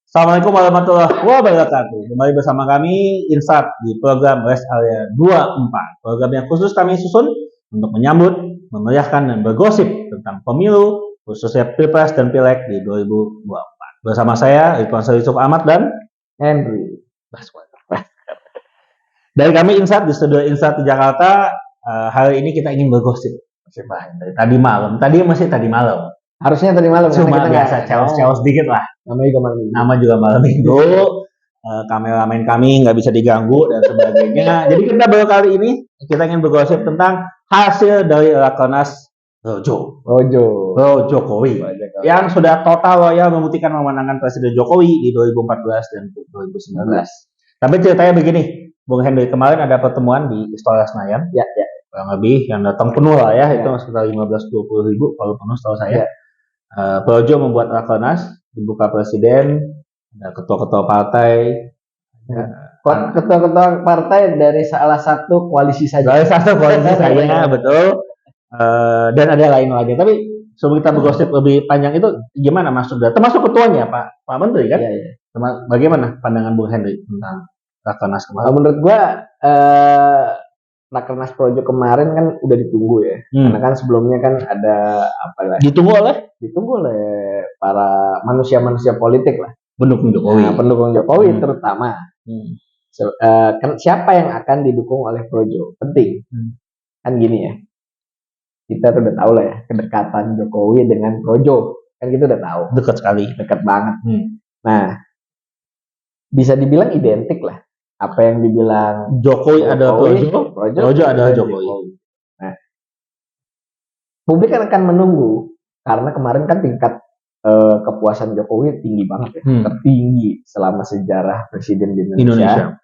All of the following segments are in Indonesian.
Assalamualaikum warahmatullahi wabarakatuh. Kembali bersama kami Insat di program Rest Area 24. Program yang khusus kami susun untuk menyambut, memeriahkan dan bergosip tentang pemilu, khususnya Pilpres dan Pileg di 2024. Bersama saya Ridwan Yusuf Ahmad dan Henry Baswar. Dari kami Insat di studio Insat di Jakarta, hari ini kita ingin bergosip. Dari tadi malam, masih tadi malam. Harusnya tadi malam. Cuma kita biasa ceos dikit lah. Nama juga malam minggu. Kameramen kami nggak bisa diganggu dan sebagainya. Jadi kita baru kali ini kita ingin bergosip tentang hasil dari Rakernas Jokowi yang sudah total loyal membuktikan memenangkan Presiden Jokowi di 2014 dan 2019. Tapi ceritanya begini, Bung Henry, kemarin ada pertemuan di Istora Senayan. Ya. Kurang lebih yang datang penuh lah ya. Itu sekitar 15-20 ribu kalau penuh setahu saya. Projo membuat Rakernas, dibuka presiden, ada ketua-ketua partai. Ketua-ketua partai dari salah satu koalisi saja. Betul. Dan ada lain lagi. Tapi sebelum kita bergosip lebih panjang itu gimana maksudnya? Termasuk ketuanya Pak Menteri kan? Iya. Bagaimana pandangan Bung Henry tentang Rakernas kemarin? Menurut gua Rakernas Projo kemarin kan udah ditunggu ya. Karena kan sebelumnya kan ada apa lah? Ditunggu oleh para manusia-manusia politik lah. Pendukung Jokowi. Pendukung Jokowi terutama. Siapa yang akan didukung oleh Projo? Penting. Kan gini ya. Kita udah tahu lah ya kedekatan Jokowi dengan Projo. Kan kita udah tahu. Dekat sekali. Dekat banget. Nah, bisa dibilang identik lah. Apa yang dibilang Jokowi ada Projo ada Jokowi. Nah, publik akan menunggu karena kemarin kan tingkat kepuasan Jokowi tinggi banget ya, tertinggi selama sejarah presiden di Indonesia.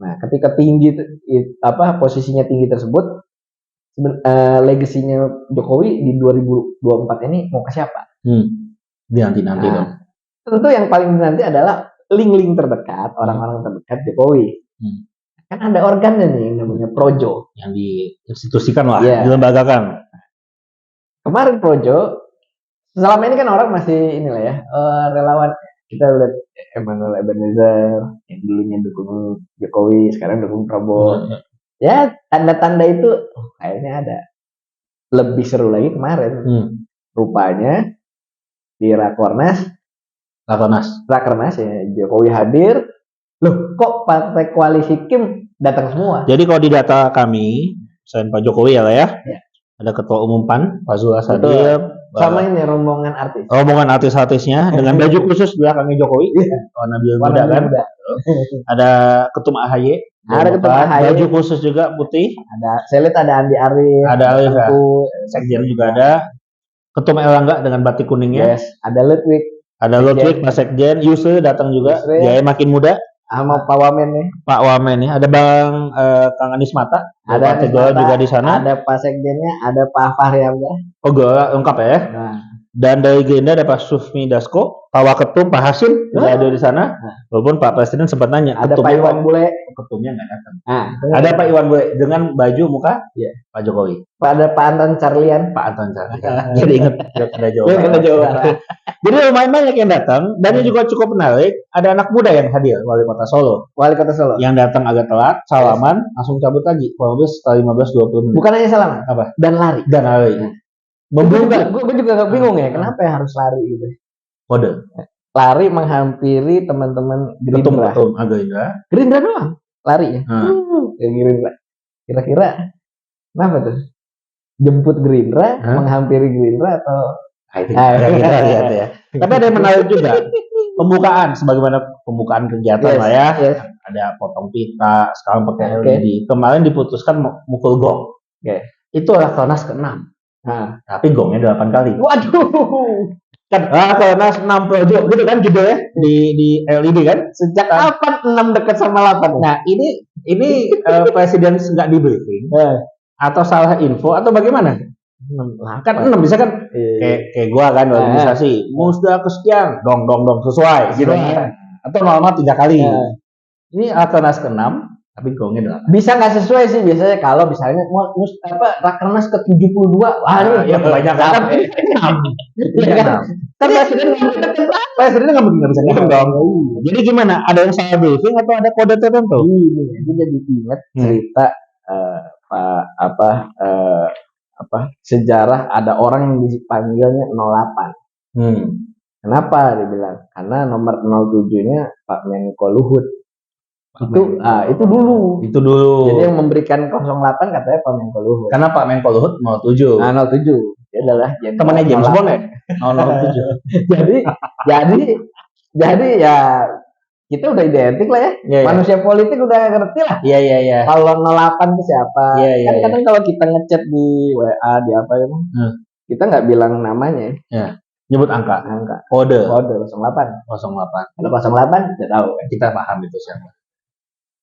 Nah, ketika tinggi posisinya tinggi tersebut, legasinya Jokowi di 2024 ini mau ke siapa? Nanti dong. Tentu yang paling nanti adalah link terdekat, orang-orang terdekat Jokowi. Kan ada organnya nih namanya Projo yang diinstitusikan lah, dilembagakan. Kemarin Projo, selama ini kan orang masih inilah ya, relawan. Kita lihat Emmanuel Ebenezer yang dulunya dukung Jokowi, sekarang dukung Prabowo. Ya, tanda-tanda itu kayaknya ada. Lebih seru lagi kemarin. Rupanya di Rakernas ya, Jokowi hadir. Loh, kok partai koalisi Kim datang semua? Jadi kalau di data kami, selain Pak Jokowi ya, ada Ketua Umum PAN, Pak Zulhas hadir. Sama ini rombongan artis. Rombongan artis-artisnya dengan baju khusus belakangnya Jokowi, warna biru muda kan. Ada Ketum AHY. Baju khusus juga putih. Saya lihat ada Andi Arief. Ada Arief ya. Sekjen juga ada. Ketum Erlangga dengan batik kuningnya. Yes. Ada Ludwig, Pak Sekjen. Yusril datang juga. Dia makin muda. Sama Pak Wamen nih. Ada Bang Kang Anies Mata. Ada Pak Teguh juga di sana. Ada Pak Sekjennya, ada Pak Fahri Hamzah. Oh, lengkap ya. Dan dari Gerindra ada Pak Sufmi Dasko, Pak Waketum, Pak Hasim juga ada di sana. Walaupun Pak Presiden sempat nanya, ada Pak Iwan Bule, ketumnya nggak datang. Ada Pak Iwan Bule dengan baju muka Pak Jokowi. Ada Pak Anton Carlian. Jadi ingat ada Jawa. Jadi lumayan banyak yang datang dan ini juga cukup menarik. Ada anak muda yang hadir, Wali Kota Solo. Yang datang agak telat, salaman, langsung cabut lagi. Kurang lebih setelah 15-20 menit. Bukan hanya salaman, apa? Dan lari. Membungkam. Gue juga gak bingung ya, kenapa ya harus lari gitu? Kode. Lari menghampiri teman-teman Gerindra. Gerindra doang, lari ya. Gerindra. Kira-kira kenapa tuh? Jemput Gerindra, menghampiri Gerindra atau? Kita lihat ya. Tapi ada yang menarik juga. Sebagaimana pembukaan kegiatan lah ya. Ada potong pita, sekarang pakai LED. Kemarin diputuskan mukul gong. Itu Rakernas ke-6. Tapi gongnya 8 kali. Waduh. Kan Rakernas 6 Projo gitu kan judulnya di LED kan. Sejak kapan 6 dekat sama 8? Nah, ini presiden nggak di briefing atau salah info atau bagaimana? Kan 6 bisa kan kayak gua kan organisasi musda kesekian dong sesuai gitu kan. Atau normal 3 kali. Ini Rakernas ke-6 tapi gongnya 8. Bisa nggak sesuai sih biasanya kalau misalnya Rakernas ke-72. Wah, ya kebanyakan. Kan presiden nggak mungkin nggak bisa ngitung dong. Jadi gimana? Ada yang salah briefing atau ada kode tertentu? Itu jadi ingat cerita sejarah ada orang yang dipanggilnya 08. Kenapa dibilang? Karena nomor 07-nya Pak Menko Luhut. Itu dulu. Jadi yang memberikan 08 katanya Pak Menko Luhut. Karena Pak Menko Luhut 07. 07. Dia adalah temannya James Bond ya? 007. jadi ya kita udah identik lah ya. Manusia politik udah ngerti lah. Iya. Kalau 08 itu siapa? Kan kadang kalau kita ngechat di WA di apa itu, kita nggak bilang namanya. Nyebut angka. Kode 08. Kalau 08 kita tahu. Kita paham itu siapa.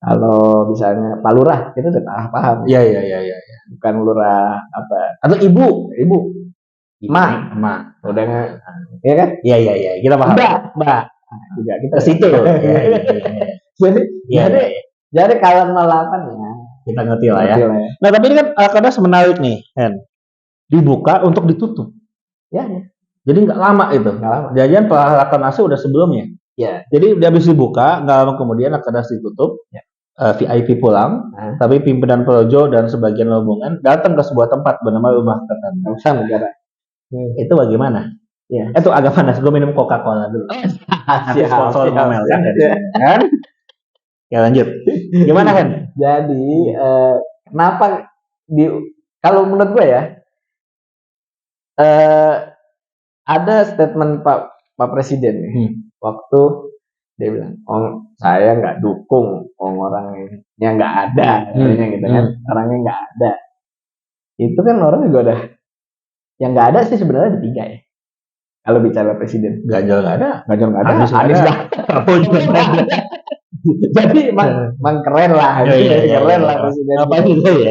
Kalau misalnya Pak Lurah, kita udah paham. Iya. Bukan lurah apa? Atau ibu. Emak. Udah nggak? Iya kan? Iya. Kita paham. Mbak. Juga kita ke situ. Jadi kalau 08 ya kita ngerti lah ya. Nah tapi ini kan kadang menarik nih, Hen. Dibuka untuk ditutup. Ya. Jadi nggak lama itu. Jangan Rakernas udah sebelumnya. Ya. Jadi dia habis dibuka, nggak lama kemudian Rakernas ditutup. Ya. VIP pulang, tapi pimpinan Projo dan sebagian rombongan datang ke sebuah tempat bernama Rumah Kertanegara. Negara. Itu bagaimana? Ya. Itu agak panas. Gue minum Coca-Cola dulu. Sponsor ngomel kan? Ya lanjut. Gimana Hen? Jadi kenapa kalau menurut gue ya ada statement Pak Presiden nih waktu dia bilang, saya nggak dukung orangnya nggak ada, gitu kan, orangnya nggak ada. Itu kan orang juga udah yang nggak ada sih sebenarnya ada 3 ya. Kalau bicara presiden, Ganjar nggak ada, Anies nggak ada. Jadi emang keren lah, keren lah presiden. Apa itu ya?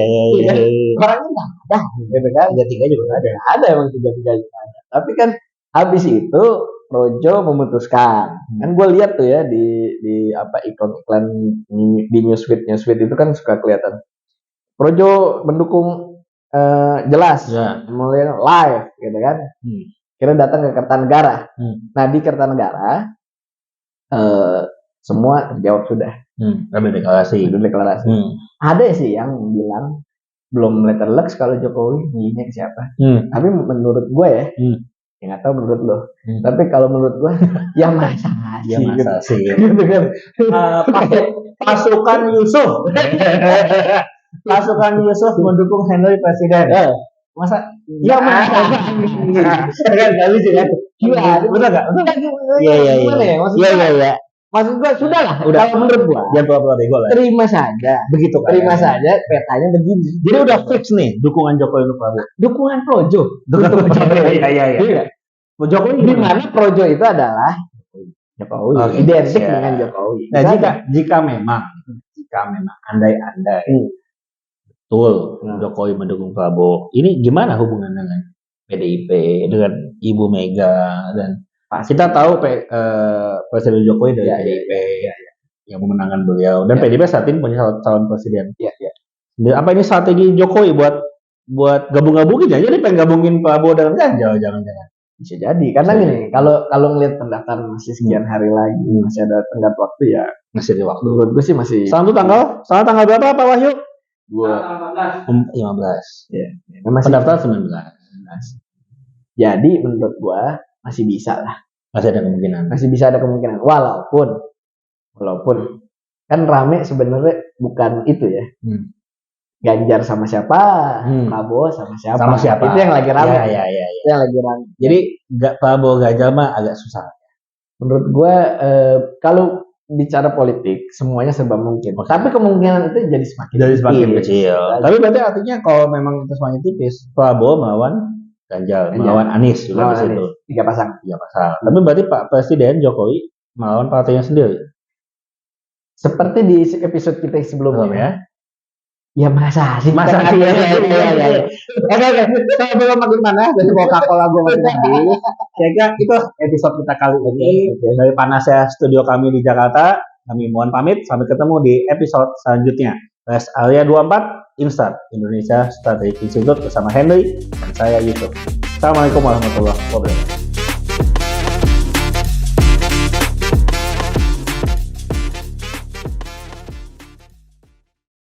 Orangnya nggak ada, gitu kan? 3 juga nggak ada. Ada emang 3 juga ada. Tapi kan habis itu Projo memutuskan. Kan gue lihat tuh ya di apa iklan di newsfeed itu kan suka kelihatan. Projo mendukung jelas, mulai live, gitu kan? Kira datang ke Kertanegara. Nah di Kertanegara semua terjawab sudah. Ada deklarasi. Ada sih yang bilang belum letterlux kalau Jokowi milihnya ke siapa. Tapi menurut gue ya, nggak tahu menurut lo. Tapi kalau menurut gue, ya masa sih. Gitu kan? Pasukan Yusuf. Pasukan Yusuf mendukung Henry presiden. Masa? Ya masa. Kan nggak lucu kan? Betul nggak? Iya. Maksud gua sudah lah. Kalau menurut gua, jangan pura-pura bego lah. Terima saja. Begitu kan? Terima saja. Petanya begini. Jadi udah fix nih dukungan Jokowi untuk Prabowo. Dukungan Projo. Iya. Jokowi di mana Projo itu adalah Jokowi. Identik dengan Jokowi. Nah jika memang andai-andai betul Jokowi mendukung Prabowo, ini gimana hubungan dengan PDIP, dengan Ibu Mega dan kita tahu Presiden Jokowi dari PDIP yang memenangkan beliau dan PDIP saat ini punya calon presiden. Apa ini strategi Jokowi buat gabung-gabungin aja? Jadi pengen gabungin Prabowo dengan Ganjar, jangan-jangan? Bisa jadi karena gini, kalau ngelihat pendaftaran masih sekian hari lagi, masih ada tenggat waktu ya. Masih ada waktu. Menurut gue sih masih. Sekarang tanggal berapa Pak Wahyu? 15. Ya. Pendaftaran 19. Jadi menurut gua masih bisa lah. Masih bisa ada kemungkinan. Walaupun kan rame sebenarnya bukan itu ya. Ganjar sama siapa, Prabowo sama siapa. Itu yang lagi rame. Iya. Itu yang lagi rame. Jadi Prabowo Ganjar mah agak susah. Menurut gua kalau bicara politik semuanya serba mungkin. Tapi kemungkinan itu jadi semakin kecil. Tapi berarti artinya kalau memang itu semakin tipis, Prabowo melawan Ganjar, melawan Anies juga di situ. 3 pasang. Tapi berarti Pak Presiden Jokowi melawan partainya sendiri. Seperti di episode kita sebelumnya. Ya. Ya masa sih. Oke. Saya belum makin mana dari Coca-Cola gue makin habis. Kira itu episode kita kali ini dari panasnya studio kami di Jakarta. Kami mohon pamit. Sampai ketemu di episode selanjutnya. Rest Area 24 Instat Indonesia Strategic Institute bersama Henry dan saya Yusuf. Assalamualaikum warahmatullahi wabarakatuh.